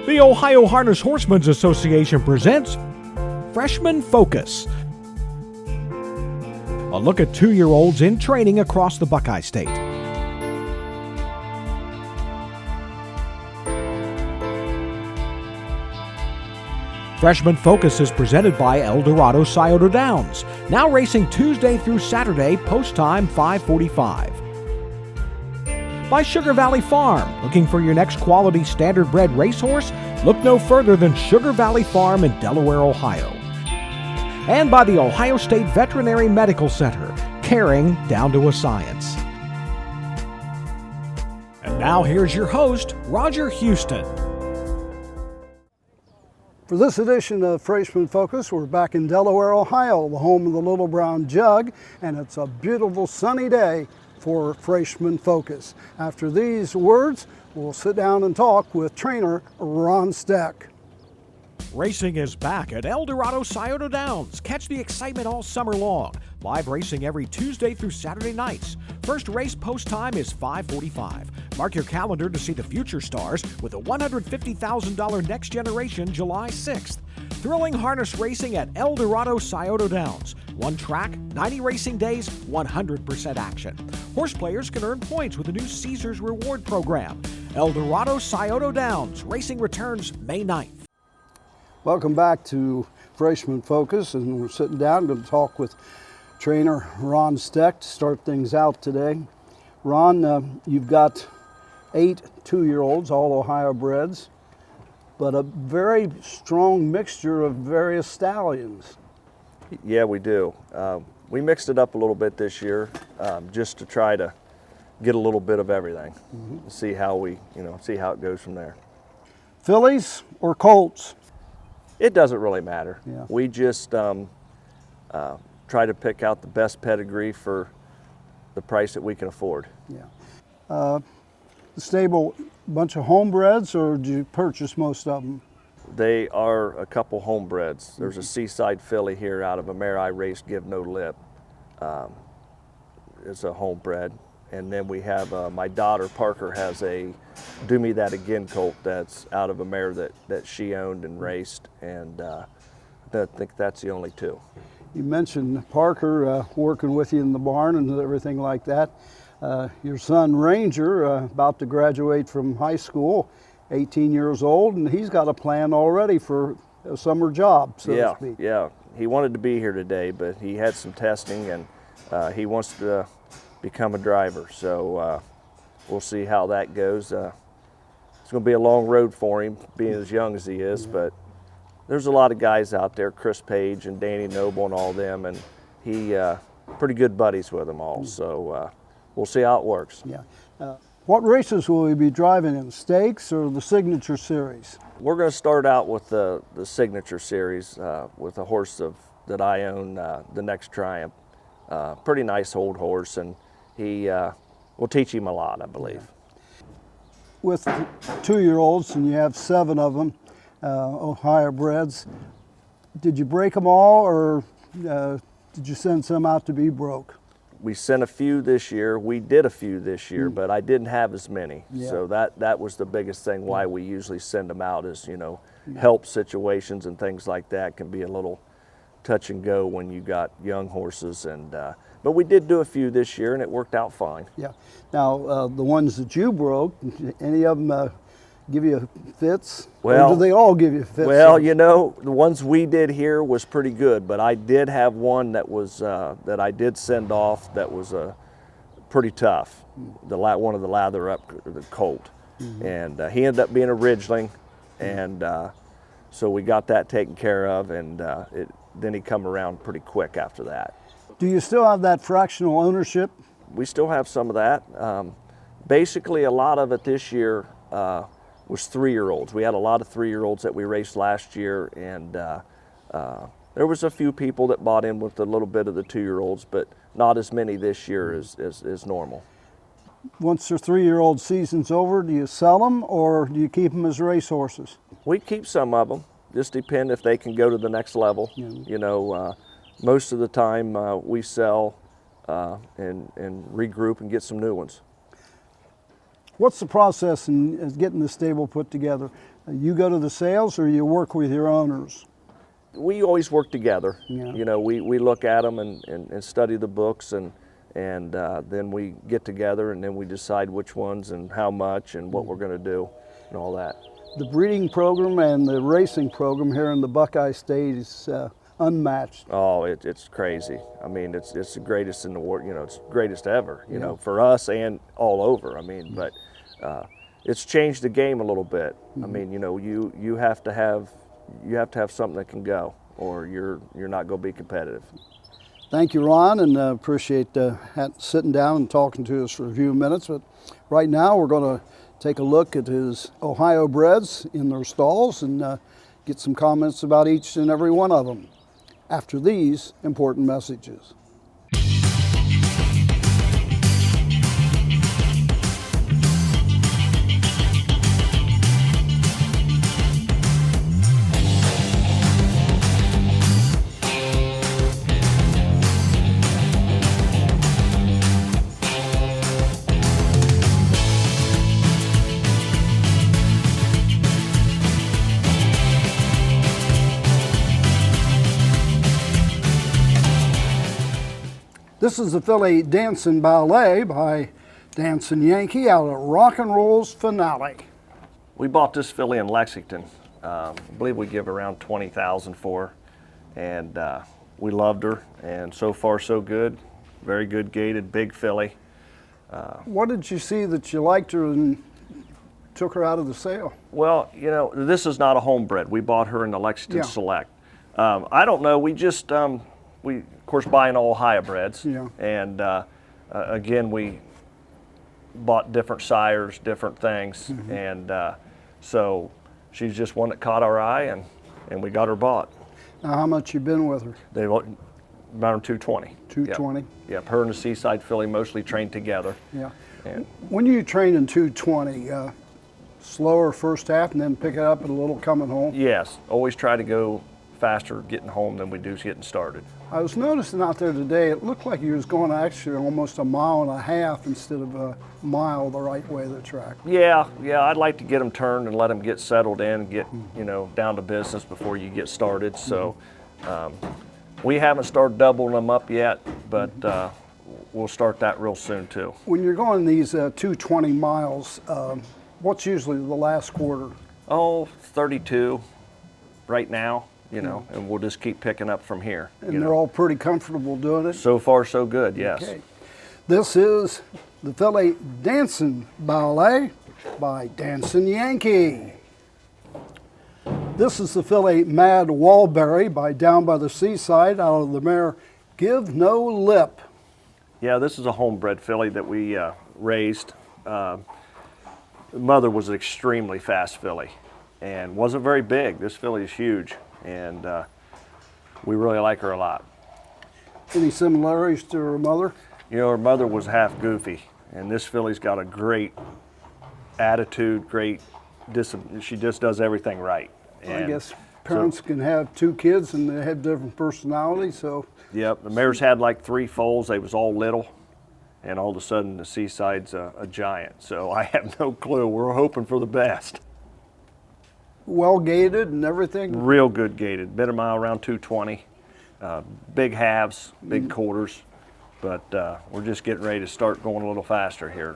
The Ohio Harness Horsemen's Association presents Freshman Focus. A look at 2-year-olds in training across the Buckeye State. Freshman Focus is presented by El Dorado Scioto Downs, now racing Tuesday through Saturday, post time 5:45. By Sugar Valley Farm, looking for your next quality standard-bred racehorse? Look no further than Sugar Valley Farm in Delaware, Ohio. And by the Ohio State Veterinary Medical Center, caring down to a science. And now here's your host, Roger Houston. For this edition of Freshman Focus, we're back in Delaware, Ohio, the home of the Little Brown Jug, and it's a beautiful sunny day for Freshman Focus. After these words, we'll sit down and talk with trainer Ron Steck. Racing is back at El Dorado Scioto Downs. Catch the excitement all summer long. Live racing every Tuesday through Saturday nights. First race post time is 5:45. Mark your calendar to see the future stars with a $150,000 Next Generation July 6th. Thrilling harness racing at El Dorado Scioto Downs. One track, 90 racing days, 100% action. Horse players can earn points with the new Caesars Reward Program. El Dorado Scioto Downs. Racing returns May 9th. Welcome back to Freshman Focus, and we're sitting down to talk with trainer Ron Steck to start things out today. Ron, you've got 8 2-year-olds, all Ohio breds, but a very strong mixture of various stallions. Yeah, we do. We mixed it up a little bit this year, just to try to get a little bit of everything. See how it goes from there. Fillies or colts? It doesn't really matter. Yeah. We just try to pick out the best pedigree for the price that we can afford. Yeah. The stable, bunch of homebreds, or did you purchase most of them? They are a couple homebreds. There's a Seaside filly here out of a mare I raced, Give No Lip. It's a homebred. And then we have my daughter Parker has a Do Me That Again colt that's out of a mare that she owned and raced, and I think that's the only two. You mentioned Parker working with you in the barn and everything like that. Your son Ranger, about to graduate from high school, 18 years old, and he's got a plan already for a summer job, so to speak. Yeah, he wanted to be here today, but he had some testing, and he wants to become a driver, so we'll see how that goes. It's going to be a long road for him, being as young as he is, but there's a lot of guys out there, Chris Page and Danny Noble and all them, and he pretty good buddies with them all, so we'll see how it works. Yeah. What races will we be driving in, stakes or the Signature Series? We're going to start out with the Signature Series with a horse that I own, the Next Triumph. Pretty nice old horse, and he will teach him a lot, I believe. With 2-year-olds, and you have 7 of them, Ohio breds, did you break them all, or did you send some out to be broke? We sent a few this year. We did a few this year, but I didn't have as many. Yeah. So that was the biggest thing why we usually send them out is, help situations and things like that can be a little touch and go when you got young horses, and but we did do a few this year and it worked out fine. Yeah. Now the ones that you broke, any of them give you fits? Well, or do they all give you fits? Well, the ones we did here was pretty good, but I did have one that was that I did send off that was pretty tough. One of the lather up, the colt, and he ended up being a Ridgeling, and so we got that taken care of, and then he come around pretty quick after that. Do you still have that fractional ownership? We still have some of that. Basically, a lot of it this year was 3-year-olds. We had a lot of 3-year-olds that we raced last year, and there was a few people that bought in with a little bit of the 2-year-olds, but not as many this year as normal. Once their 3-year-old season's over, do you sell them or do you keep them as racehorses? We keep some of them. Just depend if they can go to the next level. Most of the time we sell and regroup and get some new ones. What's the process in getting the stable put together? You go to the sales or you work with your owners? We always work together. Yeah. You know, we look at them and study the books, and then we get together and then we decide which ones and how much and what we're going to do and all that. The breeding program and the racing program here in the Buckeye State is unmatched. Oh, it's crazy. I mean, it's the greatest in the world. You know, it's the greatest ever. You know, for us and all over. I mean, but it's changed the game a little bit. I mean, you know, you have to have something that can go, or you're not going to be competitive. Thank you, Ron, and appreciate sitting down and talking to us for a few minutes. But right now, we're going to take a look at his Ohio breds in their stalls and get some comments about each and every one of them after these important messages. This is the filly Dancing Ballet by Dancing Yankee out of Rock and Roll's Finale. We bought this filly in Lexington. I believe we give around $20,000 for her, and we loved her, and so far so good. Very good gaited, big filly. What did you see that you liked her and took her out of the sale? Well, you know, this is not a homebred. We bought her in the Lexington Select. I don't know. We just we of course buying all Ohio-breds, and again we bought different sires, different things, and so she's just one that caught our eye, and we got her bought. Now, how much you been with her? They around 220. 220. Yep. Her and the Seaside filly mostly trained together. Yeah. And when you train in 220, slower first half and then pick it up at a little coming home? yes, always try to go faster getting home than we do getting started. I was noticing out there today, it looked like you was going actually almost 1.5 miles instead of a mile the right way of the track. Yeah, I'd like to get them turned and let them get settled in and get, you know, down to business before you get started. So we haven't started doubling them up yet, but we'll start that real soon too. When you're going these 220 miles, what's usually the last quarter? Oh, 32 right now. You know, and we'll just keep picking up from here. And they're all pretty comfortable doing it? So far, so good, yes. Okay. This is the filly Dancing Ballet by Dancing Yankee. This is the filly Mad Walberry by Down by the Seaside out of the mare Give No Lip. Yeah, this is a homebred filly that we raised. The mother was an extremely fast filly and wasn't very big. This filly is huge. And we really like her a lot. Any similarities to her mother? You know, her mother was half goofy, and this filly's got a great attitude, great discipline. She just does everything right. And I guess parents can have two kids and they have different personalities, so. Yep, the mares had like 3 foals. They was all little, and all of a sudden the Seaside's a giant. So I have no clue. We're hoping for the best. Well gated and everything? Real good gated. Been a mile around 220. Big halves, big quarters, but we're just getting ready to start going a little faster here.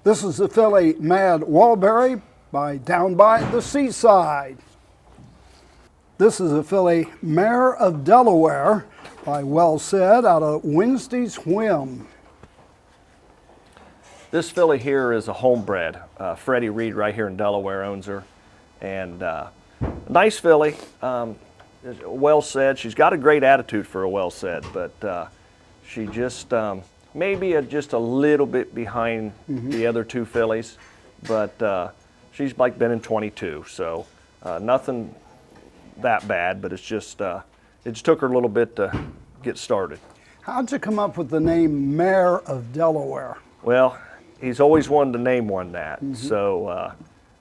This is the filly Mad Walberry by Down by the Seaside. This is a filly Mare of Delaware by Well Said out of Wednesday's Whim. This filly here is a homebred. Freddie Reed right here in Delaware owns her. And nice filly, Well Said. She's got a great attitude for a Well Said, but she just maybe just a little bit behind the other 2 fillies, but she's like been in 22, so nothing that bad, but it's just it just took her a little bit to get started. How'd you come up with the name Mare of Delaware? Well, he's always wanted to name one that, so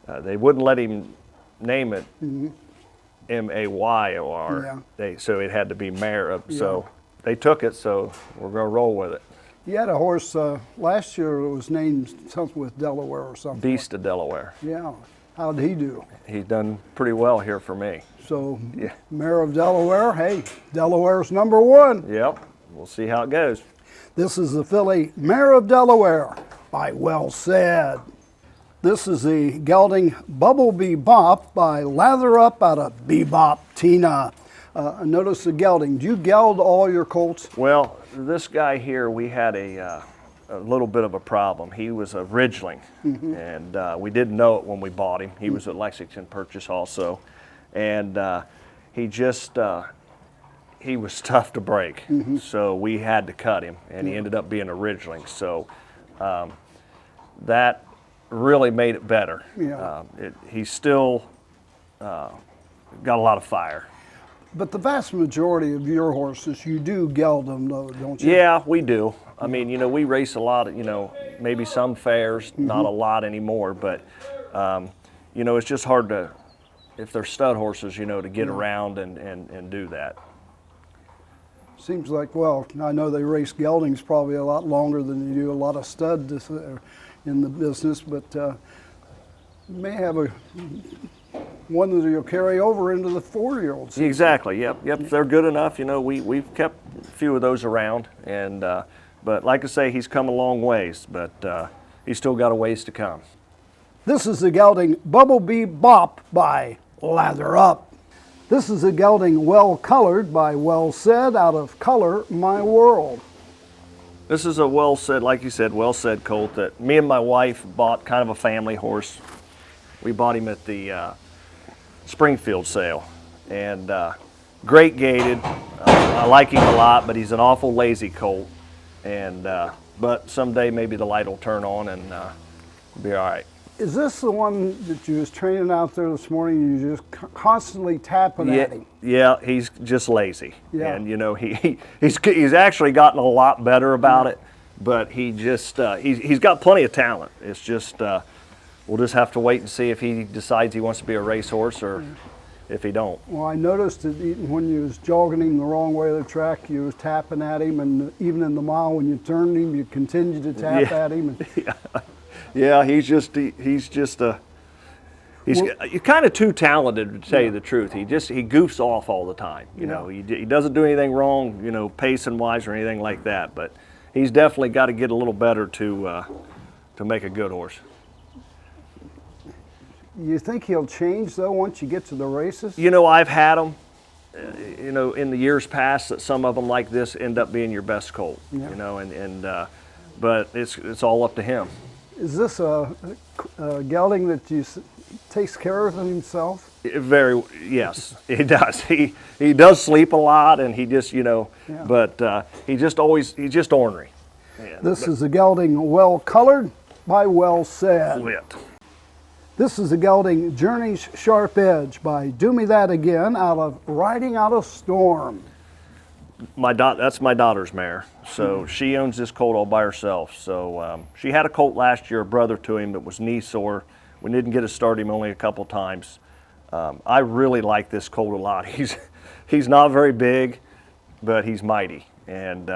they wouldn't let him name it M-A-Y-O-R. So it had to be Mare of. So they took it, so we're going to roll with it. You had a horse last year that was named something with Delaware or something. Beast of Delaware. Yeah. How did he do? He's done pretty well here for me. So, Yeah. Mayor of Delaware, hey, Delaware's #1. Yep, we'll see how it goes. This is the filly Mayor of Delaware by Well Said. This is the gelding Bumblebee Bop by Lather Up out of Bebop Tina. Notice the gelding. Do you geld all your colts? Well, this guy here, we had a little bit of a problem. He was a ridgeling, and we didn't know it when we bought him. He was at Lexington Purchase also, and he just he was tough to break. So we had to cut him, and he ended up being a ridgeling. So that really made it better. Yeah. He's still got a lot of fire. But the vast majority of your horses, you do geld them though, don't you? Yeah, we do. I mean, you know, we race a lot, you know, maybe some fairs, not a lot anymore, but, you know, it's just hard to, if they're stud horses, you know, to get around and do that. Seems like, well, I know they race geldings probably a lot longer than you do a lot of stud in the business, but you may have one that you'll carry over into the 4-year-olds. Exactly, yep. If they're good enough, you know, we've kept a few of those around, and but like I say, he's come a long ways, but he's still got a ways to come. This is the gelding Bumblebee Bop by Lather Up. This is a gelding Well Colored by Well Said out of Color My World. This is a Well Said, like you said, Well Said colt that me and my wife bought, kind of a family horse. We bought him at the Springfield sale, and great gaited. I like him a lot, but he's an awful lazy colt, and but someday maybe the light will turn on and be all right. Is this the one that you was training out there this morning? You just constantly tapping at him. Yeah, he's just lazy, Yeah. and you know he's actually gotten a lot better about it, but he just he's got plenty of talent. It's just we'll just have to wait and see if he decides he wants to be a racehorse or if he don't. Well, I noticed that when you was jogging him the wrong way of the track, you was tapping at him, and even in the mile when you turned him, you continued to tap at him. And Yeah, he's kind of too talented to tell you the truth. He goofs off all the time. You know, he doesn't do anything wrong, you know, pacing wise or anything like that. But he's definitely got to get a little better to make a good horse. You think he'll change though once you get to the races? You know, I've had them. You know, in the years past, that some of them like this end up being your best colt. Yeah. You know, but it's all up to him. Is this a gelding that takes care of himself? Yes, he does. He does sleep a lot, and he just, you know, but he's just ornery. Yeah, this is a gelding Well Colored by Well Said. Lit. This is a gelding Journey's Sharp Edge by Do Me That Again out of Riding Out a Storm. That's my daughter's mare. So she owns this colt all by herself. So she had a colt last year, a brother to him, that was knee sore. We didn't get to start him only a couple times. I really like this colt a lot. He's not very big, but he's mighty, and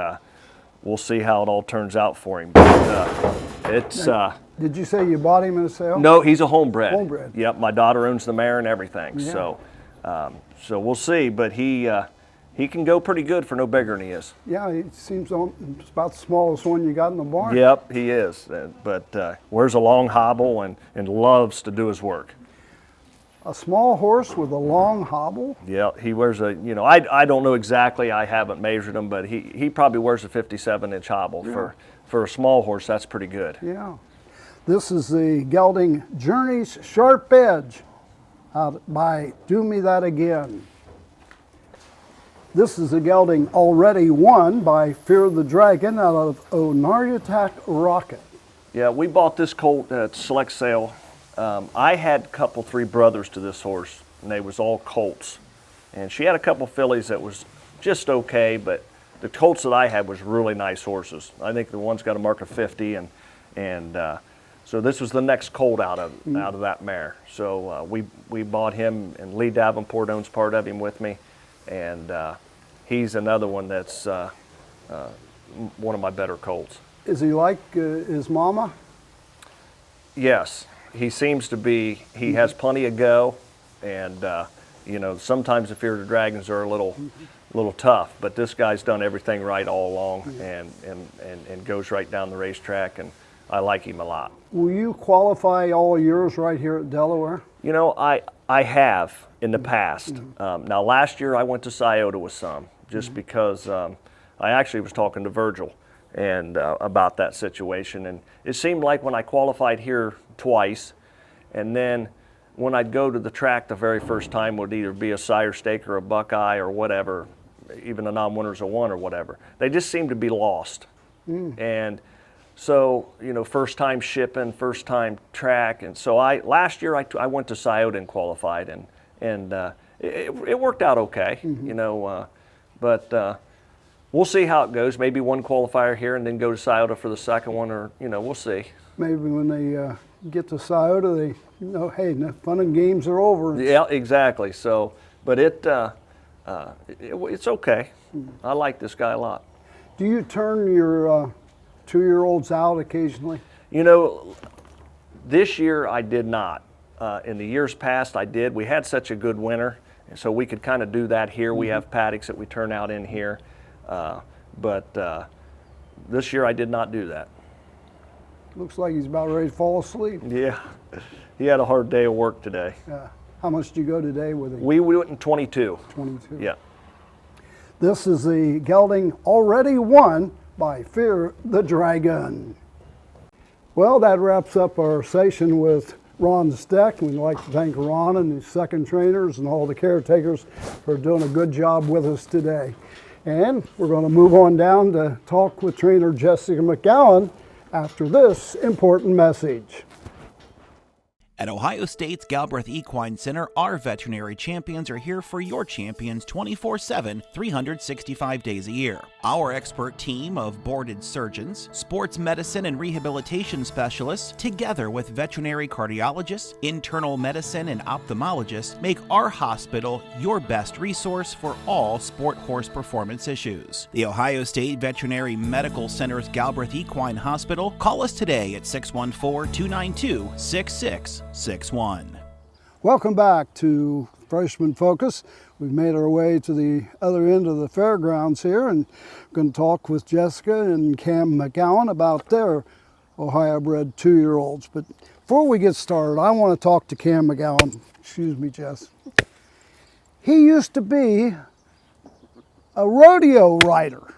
we'll see how it all turns out for him. But, did you say you bought him in a sale? No, he's a homebred. Homebred. Yep, my daughter owns the mare and everything. Yeah. So we'll see, but he can go pretty good for no bigger than he is. Yeah, he seems it's about the smallest one you got in the barn. Yep, he is, but wears a long hobble and loves to do his work. A small horse with a long hobble? Yeah, he wears I don't know exactly, I haven't measured him, but he probably wears a 57-inch hobble. Yeah. For a small horse, that's pretty good. Yeah. This is the gelding Journey's Sharp Edge out by Do Me That Again. This is a gelding Already Won by Fear the Dragon out of Onaryatak Rocket. Yeah, we bought this colt at select sale. I had three brothers to this horse, and they was all colts. And she had a couple fillies that was just okay, but the colts that I had was really nice horses. I think the one's got a mark of 50, and so this was the next colt out of that mare. So we bought him, and Lee Davenport owns part of him with me, and he's another one that's one of my better colts. Is he like his mama? Yes, he seems to be. He has plenty of go, and you know, sometimes the Fear of the Dragons are a little tough, but this guy's done everything right all along, and goes right down the racetrack, and I like him a lot. Will you qualify all yours right here at Delaware? You know, I have in the past. Now last year I went to Scioto with some, just because I actually was talking to Virgil and about that situation, and it seemed like when I qualified here twice, and then when I'd go to the track the very first time would either be a sire stake or a Buckeye or whatever, even a non-winners of one or whatever, they just seemed to be lost. And so, you know, first time shipping, first time track, and so last year I went to Scioto and qualified, and it worked out okay, you know, but we'll see how it goes. Maybe one qualifier here and then go to Scioto for the second one, or, you know, we'll see. Maybe when they get to Scioto, they know, hey, the fun and games are over. Yeah, exactly. So, but it's okay. I like this guy a lot. Do you turn your 2-year-olds out occasionally? You know, this year I did not. In the years past I did. We had such a good winter, and so we could kind of do that here. We have paddocks that we turn out in here. But this year I did not do that. Looks like he's about ready to fall asleep. Yeah, he had a hard day of work today. How much did you go today with him? We went in 22. 22. Yeah. This is the gelding already won by Fear the Dragon. Well, that wraps up our session with Ron Steck. We'd like to thank Ron and his second trainers and all the caretakers for doing a good job with us today. And we're going to move on down to talk with trainer Jessica McCown after this important message. At Ohio State's Galbraith Equine Center, our veterinary champions are here for your champions 24/7, 365 days a year. Our expert team of boarded surgeons, sports medicine and rehabilitation specialists, together with veterinary cardiologists, internal medicine and ophthalmologists, make our hospital your best resource for all sport horse performance issues. The Ohio State Veterinary Medical Center's Galbraith Equine Hospital. Call us today at 614-292-6661. Welcome back to Freshman Focus. We've made our way to the other end of the fairgrounds here, and we're going to talk with Jessica and Cam McCown about their Ohio-bred 2-year-olds. But before we get started, I want to talk to Cam McCown. Excuse me, Jess. He used to be a rodeo rider.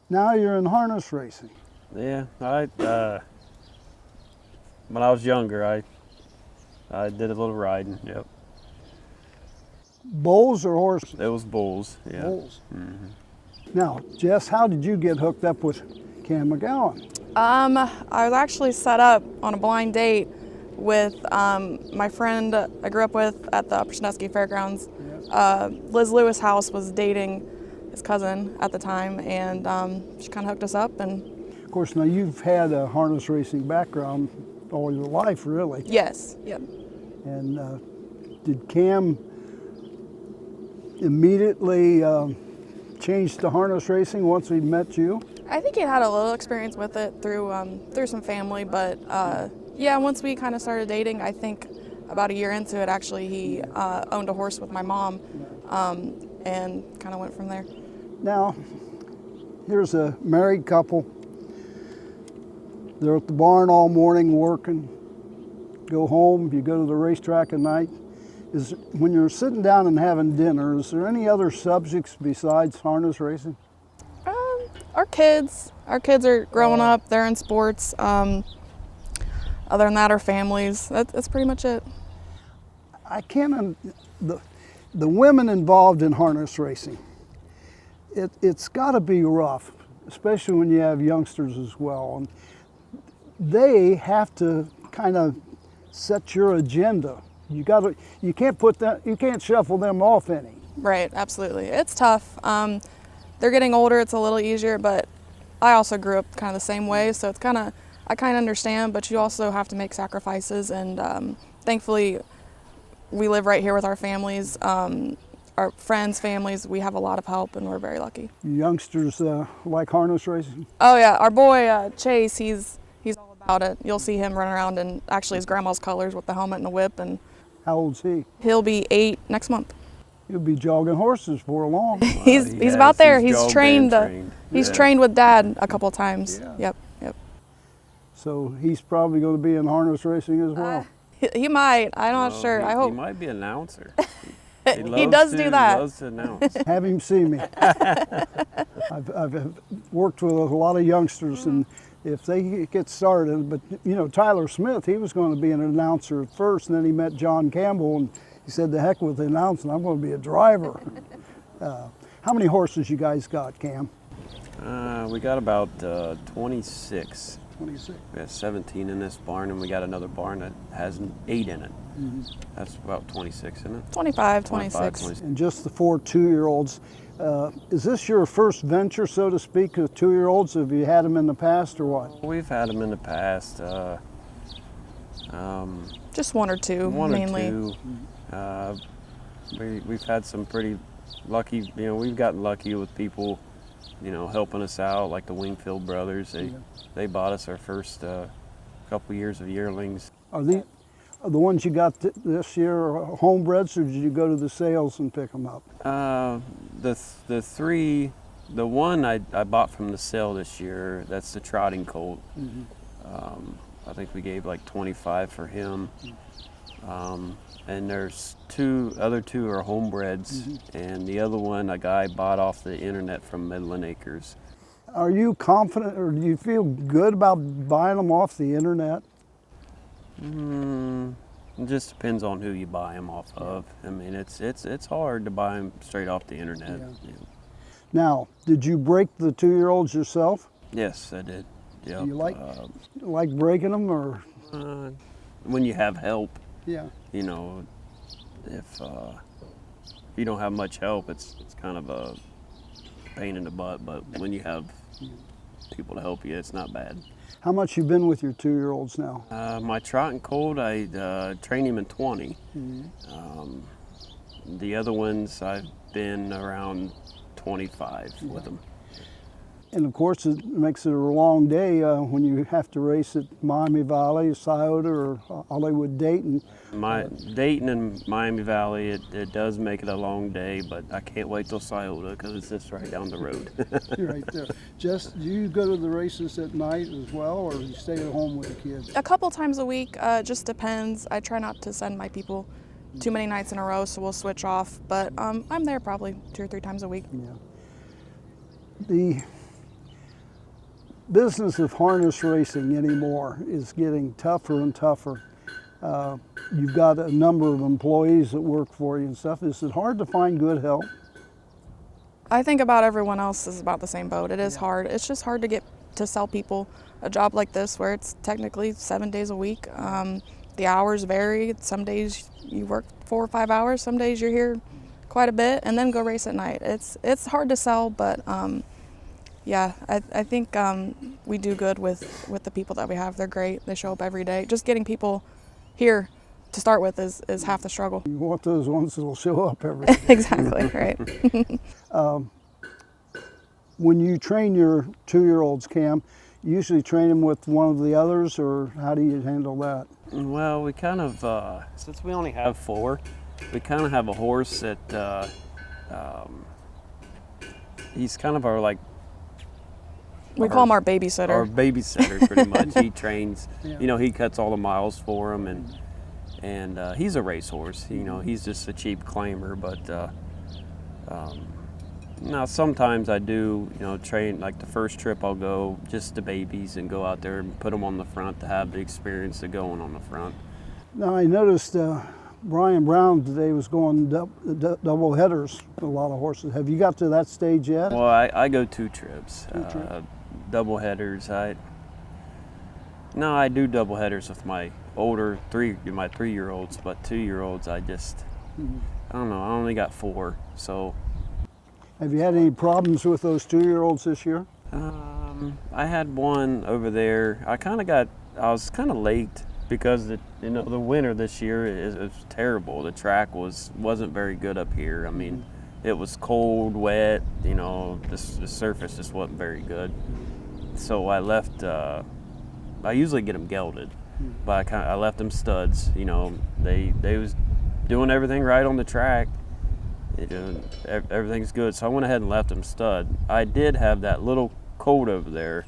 Now you're in harness racing. Yeah, when I was younger, I did a little riding. Yep. Bulls or horses? It was bulls. Yeah. Bulls. Now, Jess, how did you get hooked up with Cam McCown? I was actually set up on a blind date with my friend I grew up with at the Upper Sandusky Fairgrounds. Liz Lewis House was dating his cousin at the time, and she kind of hooked us up. And of course, now you've had a harness racing background all your life, really. Yes. Yep. And did Cam immediately change to harness racing once he met you? I think he had a little experience with it through some family, but yeah, once we kind of started dating, I think about a year into it, actually, he owned a horse with my mom, and kind of went from there. Now, here's a married couple. They're at the barn all morning working, go home, you go to the racetrack at night. When you're sitting down and having dinner, is there any other subjects besides harness racing? Our kids are growing up, they're in sports. Other than that, our families, that's pretty much it. I can't, the women involved in harness racing, it's gotta be rough, especially when you have youngsters as well. And they have to kind of set your agenda. You can't shuffle them off any. Right, absolutely. It's tough. They're getting older, it's a little easier, but I also grew up kind of the same way, so I kind of understand, but you also have to make sacrifices, and thankfully we live right here with our families. our friends, families, we have a lot of help, and we're very lucky. You youngsters like harness racing? Oh yeah, our boy Chase, he's all about it. You'll see him running around in actually his grandma's colors with the helmet and the whip, and How old's he? he'll be 8 next month. He'll be jogging horses for long. He's about there. He's jogged trained. and He's Yeah. trained with Dad a couple times. Yeah. Yep. So he's probably going to be in harness racing as well. He might. I'm not sure. I He hope. might be an announcer. He does do that. He loves to announce. Have him see me. I've worked with a lot of youngsters, and if they get started, but you know, Tyler Smith, he was going to be an announcer at first, and then he met John Campbell, and he said, "The heck with the announcing, I'm going to be a driver." How many horses you guys got, Cam? We got about 26. 26. We got 17 in this barn, and we got another barn that has 8 in it. That's about 26, isn't it? 25, 25, 26. 26. And just the 4 2-year-olds. Is this your first venture, so to speak, with 2-year-olds? Have you had them in the past, or what? We've had them in the past. Just 1 or 2 One mainly. or 2. We've had some pretty lucky, you know, we've gotten lucky with people, you know, helping us out, like the Wingfield brothers. They bought us our first couple years of yearlings. Are the ones you got this year homebreds, or did you go to the sales and pick them up? The one I bought from the sale this year, that's the trotting colt. I think we gave like 25 for him. And there's other two are homebreds, and the other one a guy bought off the internet from Midland Acres. Are you confident, or do you feel good about buying them off the internet? It just depends on who you buy them off of. I mean, it's hard to buy them straight off the internet. Yeah. Now, did you break the 2-year-olds yourself? Yes, I did. Yeah. Do you like breaking them, or? When you have help, Yeah. you know, if you don't have much help, it's kind of a pain in the butt. But when you have people to help you, it's not bad. How much you been with your 2-year-olds now? My trotting colt, I train him in 20. The other ones, I've been around 25 with them. And of course, it makes it a long day when you have to race at Miami Valley, Scioto, or Hollywood, Dayton. Dayton and Miami Valley, it does make it a long day, but I can't wait till Scioto because it's just right down the road. You're right there. Jess, do you go to the races at night as well, or do you stay at home with the kids? A couple times a week, just depends. I try not to send my people too many nights in a row, so we'll switch off. But I'm there probably 2 or 3 times a week. Yeah. The business of harness racing anymore is getting tougher and tougher. You've got a number of employees that work for you and stuff. Is it hard to find good help? I think about everyone else is about the same boat. It is hard. It's just hard to get to sell people a job like this where it's technically 7 days a week. The hours vary. Some days you work 4 or 5 hours. Some days you're here quite a bit and then go race at night. It's hard to sell, but yeah, I think we do good with the people that we have. They're great. They show up every day. Just getting people here to start with is half the struggle. You want those ones that will show up every day. Exactly, right. When you train your 2-year-olds, Cam, you usually train them with one of the others, or how do you handle that? Well, we kind of, since we only have 4, we kind of have a horse that, he's kind of our, like, We call him our babysitter. Our babysitter, pretty much. He trains, Yeah. you know, he cuts all the miles for him, and he's a racehorse. You know, he's just a cheap claimer, but now sometimes I do, you know, train, like the first trip I'll go just the babies and go out there and put them on the front to have the experience of going on the front. Now, I noticed Brian Brown today was going double headers with a lot of horses. Have you got to that stage yet? Well, I go 2 trips. Double headers. I do double headers with my older 3-year-olds, but 2-year-olds I don't know, I only got 4, so. Have you had any problems with those 2-year-olds this year? I had one over there. I was kind of late because the winter this year is terrible. The track wasn't very good up here. I mean, it was cold, wet. The surface just wasn't very good. So I left. I usually get them gelded, but I left them studs. They was doing everything right on the track. Everything's good. So I went ahead and left them stud. I did have that little colt over there.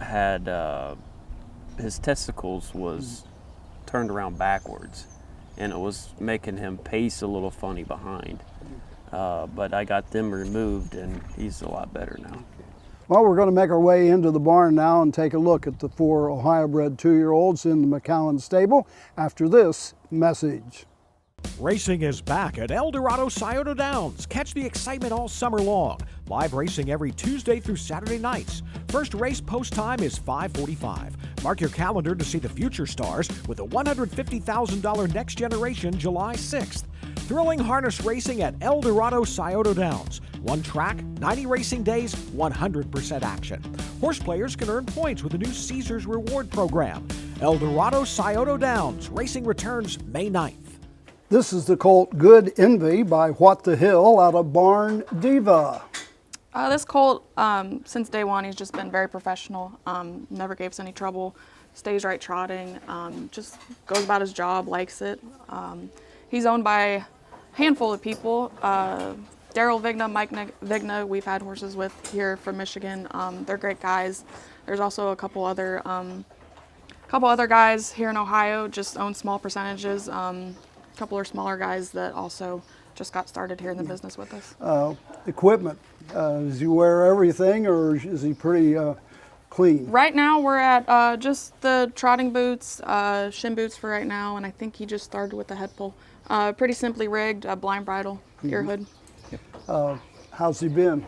Had his testicles was turned around backwards, and it was making him pace a little funny behind. But I got them removed, and he's a lot better now. Well, we're going to make our way into the barn now and take a look at the 4 Ohio-bred 2-year-olds in the McCown stable after this message. Racing is back at El Dorado Scioto Downs. Catch the excitement all summer long. Live racing every Tuesday through Saturday nights. First race post time is 5:45. Mark your calendar to see the future stars with the $150,000 Next Generation July 6th. Thrilling harness racing at El Dorado Scioto Downs. One track, 90 racing days, 100% action. Horse players can earn points with the new Caesars Reward Program. El Dorado Scioto Downs. Racing returns May 9th. This is the colt Good Envy by What the Hill out of Barn Diva. This colt, since day one, he's just been very professional. Never gave us any trouble. Stays right trotting. Just goes about his job, likes it. He's owned by a handful of people. Daryl Vigna, Mike Vigna, we've had horses with here from Michigan. They're great guys. There's also a couple other guys here in Ohio, just own small percentages. A couple are smaller guys that also just got started here in the business with us. Equipment, does he wear everything, or is he pretty clean? Right now we're at just the trotting boots, shin boots for right now, and I think he just started with the head pull. Pretty simply rigged, a blind bridle, ear hood. How's he been?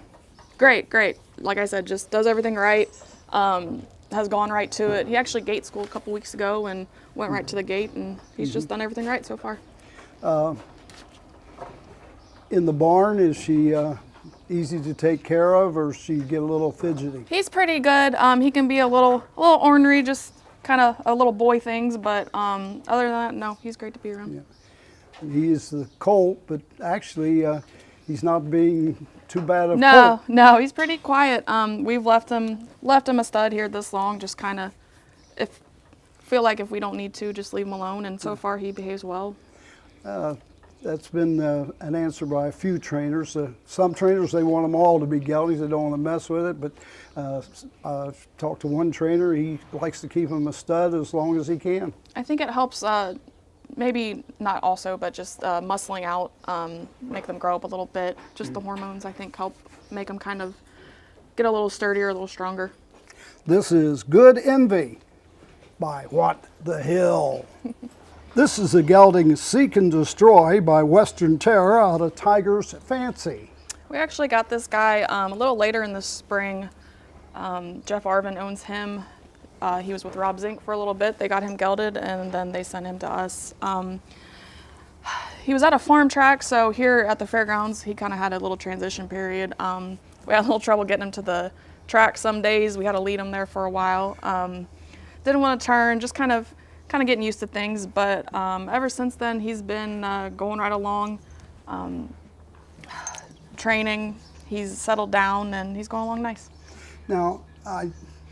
Great. Like I said, just does everything right. Has gone right to it. He actually gate schooled a couple weeks ago and went right to the gate, and he's just done everything right so far. In the barn, is she easy to take care of, or does she get a little fidgety? He's pretty good. He can be a little ornery, just kind of a little boy things, but other than that, no, he's great to be around. Yeah. He is the colt, but actually he's not being too bad of colt. No, he's pretty quiet. We've left him a stud here this long, just kind of feel like if we don't need to, just leave him alone, and so far he behaves well. That's been an answer by a few trainers. Some trainers, they want them all to be geldings. They don't want to mess with it, but I've talked to one trainer. He likes to keep him a stud as long as he can. I think it helps, maybe not also, but just muscling out, make them grow up a little bit. Just the hormones, I think, help make them kind of get a little sturdier, a little stronger. This is Good Envy by What the Hill. This is a gelding Seek and Destroy by Western Terror out of Tiger's Fancy. We actually got this guy a little later in the spring. Jeff Arvin owns him. He was with Rob Zink for a little bit. They got him gelded, and then they sent him to us. He was at a farm track, so here at the Fairgrounds, he kind of had a little transition period. We had a little trouble getting him to the track some days. We had to lead him there for a while. Didn't want to turn, just kind of getting used to things, but ever since then he's been going right along, training. He's settled down and he's going along nice. Now,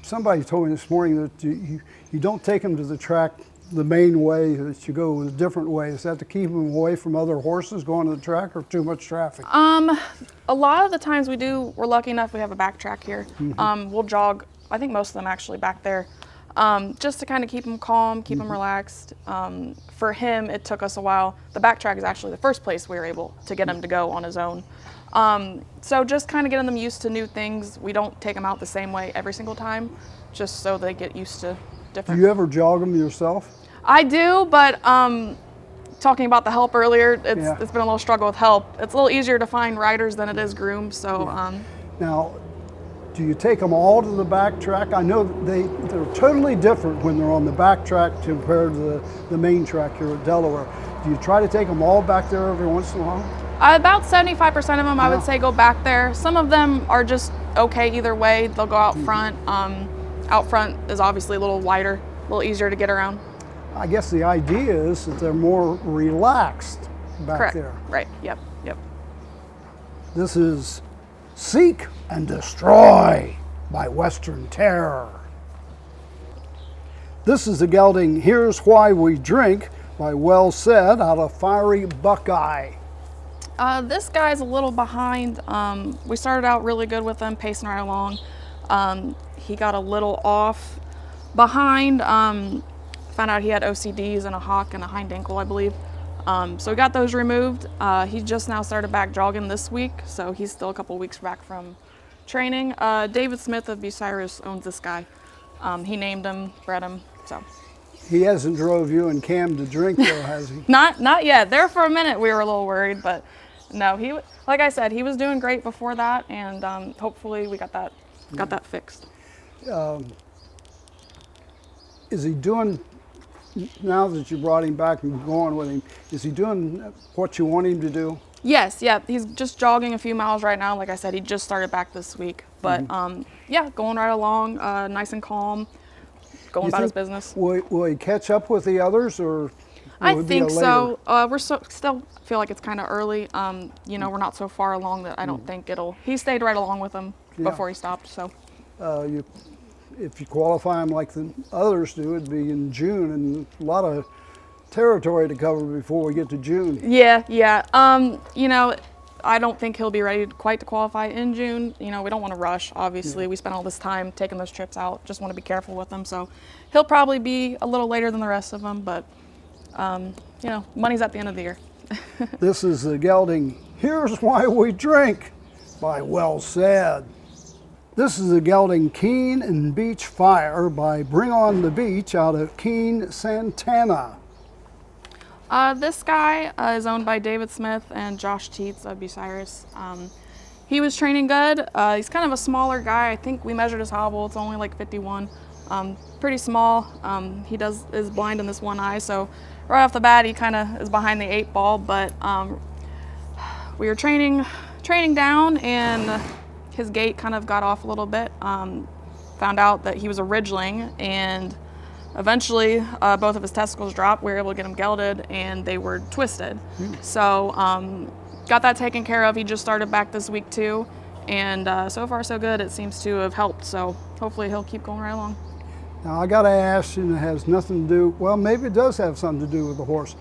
somebody told me this morning that you don't take him to the track the main way, that you go a different way. Is that to keep him away from other horses going to the track, or too much traffic? A lot of the times we're lucky enough we have a back track here. We'll jog, I think most of them actually back there. Just to kind of keep him calm, keep him relaxed. For him, it took us a while. The backtrack is actually the first place we were able to get him to go on his own. So just kind of getting them used to new things. We don't take them out the same way every single time, just so they get used to different. Do you ever jog them yourself? I do, but talking about the help earlier, it's been a little struggle with help. It's a little easier to find riders than it is grooms. So now, do you take them all to the back track? I know they're totally different when they're on the back track compared to the main track here at Delaware. Do you try to take them all back there every once in a while? About 75% of them, I would say, go back there. Some of them are just okay either way. They'll go out front. Out front is obviously a little wider, a little easier to get around. I guess the idea is that they're more relaxed back Correct. there. Right. Yep. This is Seek and Destroy by Western Terror. This is the gelding Here's Why We Drink by Well Said out of Fiery Buckeye. This guy's a little behind. We started out really good with him, pacing right along. He got a little off behind. Found out he had OCDs and a hock and a hind ankle, I believe. So we got those removed. He just now started back jogging this week, so he's still a couple weeks back from training. David Smith of Bucyrus owns this guy. He named him, bred him, so. He hasn't drove you and Cam to drink though, has he? Not yet. There for a minute we were a little worried, but no, like I said, he was doing great before that, and hopefully we got that fixed. Is he doing, now that you brought him back and going with him, is he doing what you want him to do? Yes, yeah, he's just jogging a few miles right now. Like I said, he just started back this week, but yeah, going right along, nice and calm, going about his business. Will he catch up with the others, or I think so. We're still feel like it's kind of early. You know, we're not so far along that I don't think it'll. He stayed right along with him before he stopped. So. If you qualify him like the others do, it'd be in June, and a lot of territory to cover before we get to June. Yeah. You know, I don't think he'll be ready quite to qualify in June. You know, we don't want to rush, obviously. We spent all this time taking those trips out. Just want to be careful with him. So he'll probably be a little later than the rest of them, but, you know, money's at the end of the year. This is the gelding Here's Why We Drink by Well Said. This is the gelding Keen and Beach Fire by Bring On the Beach out of Keene, Santana. This guy is owned by David Smith and Josh Teets of Bucyrus. He was training good. He's kind of a smaller guy. I think we measured his hobble. It's only like 51. Pretty small. He is blind in this one eye, so right off the bat he kind of is behind the 8 ball. But we were training down, and his gait kind of got off a little bit. Found out that he was a ridgeling, and eventually both of his testicles dropped. We were able to get him gelded, and they were twisted. So got that taken care of. He just started back this week too, and so far so good. It seems to have helped, so hopefully he'll keep going right along. Now I gotta ask, and it has nothing to do, well, maybe it does have something to do with the horse.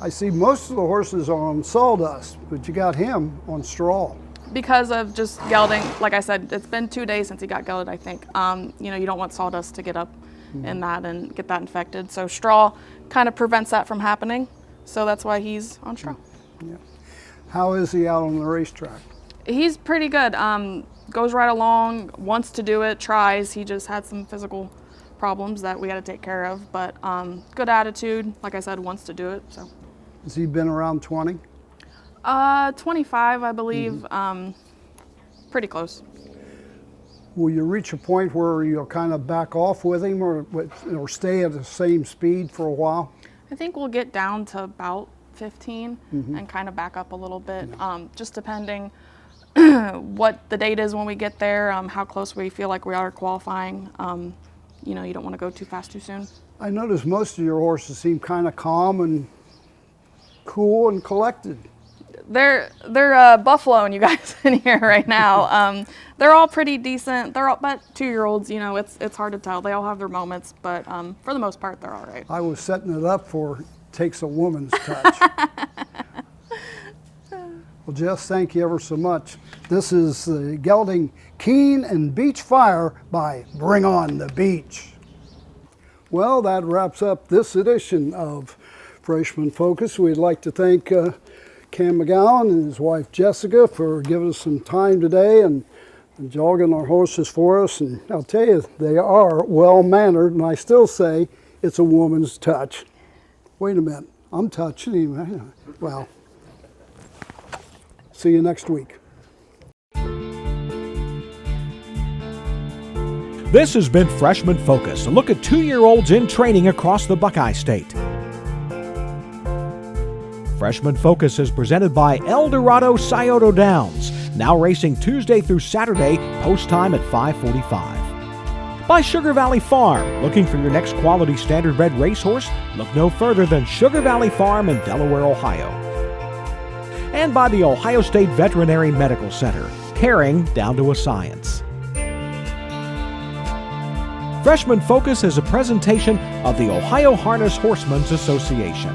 I see most of the horses are on sawdust, but you got him on straw. Because of just gelding, like I said, it's been 2 days since he got gelded, I think. You know, you don't want sawdust to get up in that and get that infected. So straw kind of prevents that from happening. So that's why he's on straw. Yeah. How is he out on the racetrack? He's pretty good. Goes right along, wants to do it, tries. He just had some physical problems that we had to take care of. But good attitude, like I said, wants to do it. So. Has he been around 20? 25, I believe. Pretty close. Will you reach a point where you'll kind of back off with him, or stay at the same speed for a while? I think we'll get down to about 15 and kind of back up a little bit, just depending what the date is when we get there, how close we feel like we are qualifying. You know, you don't want to go too fast too soon. I noticed most of your horses seem kind of calm and cool and collected. They're buffaloing you guys in here right now. They're all pretty decent. They're all, but 2-year-olds, you know, it's hard to tell. They all have their moments, but for the most part, they're all right. I was setting it up for takes a woman's touch. Well, Jess, thank you ever so much. This is the gelding Keen and Beach Fire by Bring On the Beach. Well, that wraps up this edition of Freshman Focus. We'd like to thank Cam McCown and his wife Jessica for giving us some time today and jogging our horses for us. And I'll tell you, they are well-mannered, and I still say it's a woman's touch. Wait a minute, I'm touching him. Well, see you next week. This has been Freshman Focus, a look at 2-year-olds in training across the Buckeye State. Freshman Focus is presented by Eldorado Scioto Downs, now racing Tuesday through Saturday, post time at 5:45. By Sugar Valley Farm. Looking for your next quality standardbred racehorse? Look no further than Sugar Valley Farm in Delaware, Ohio. And by the Ohio State Veterinary Medical Center, caring down to a science. Freshman Focus is a presentation of the Ohio Harness Horsemen's Association.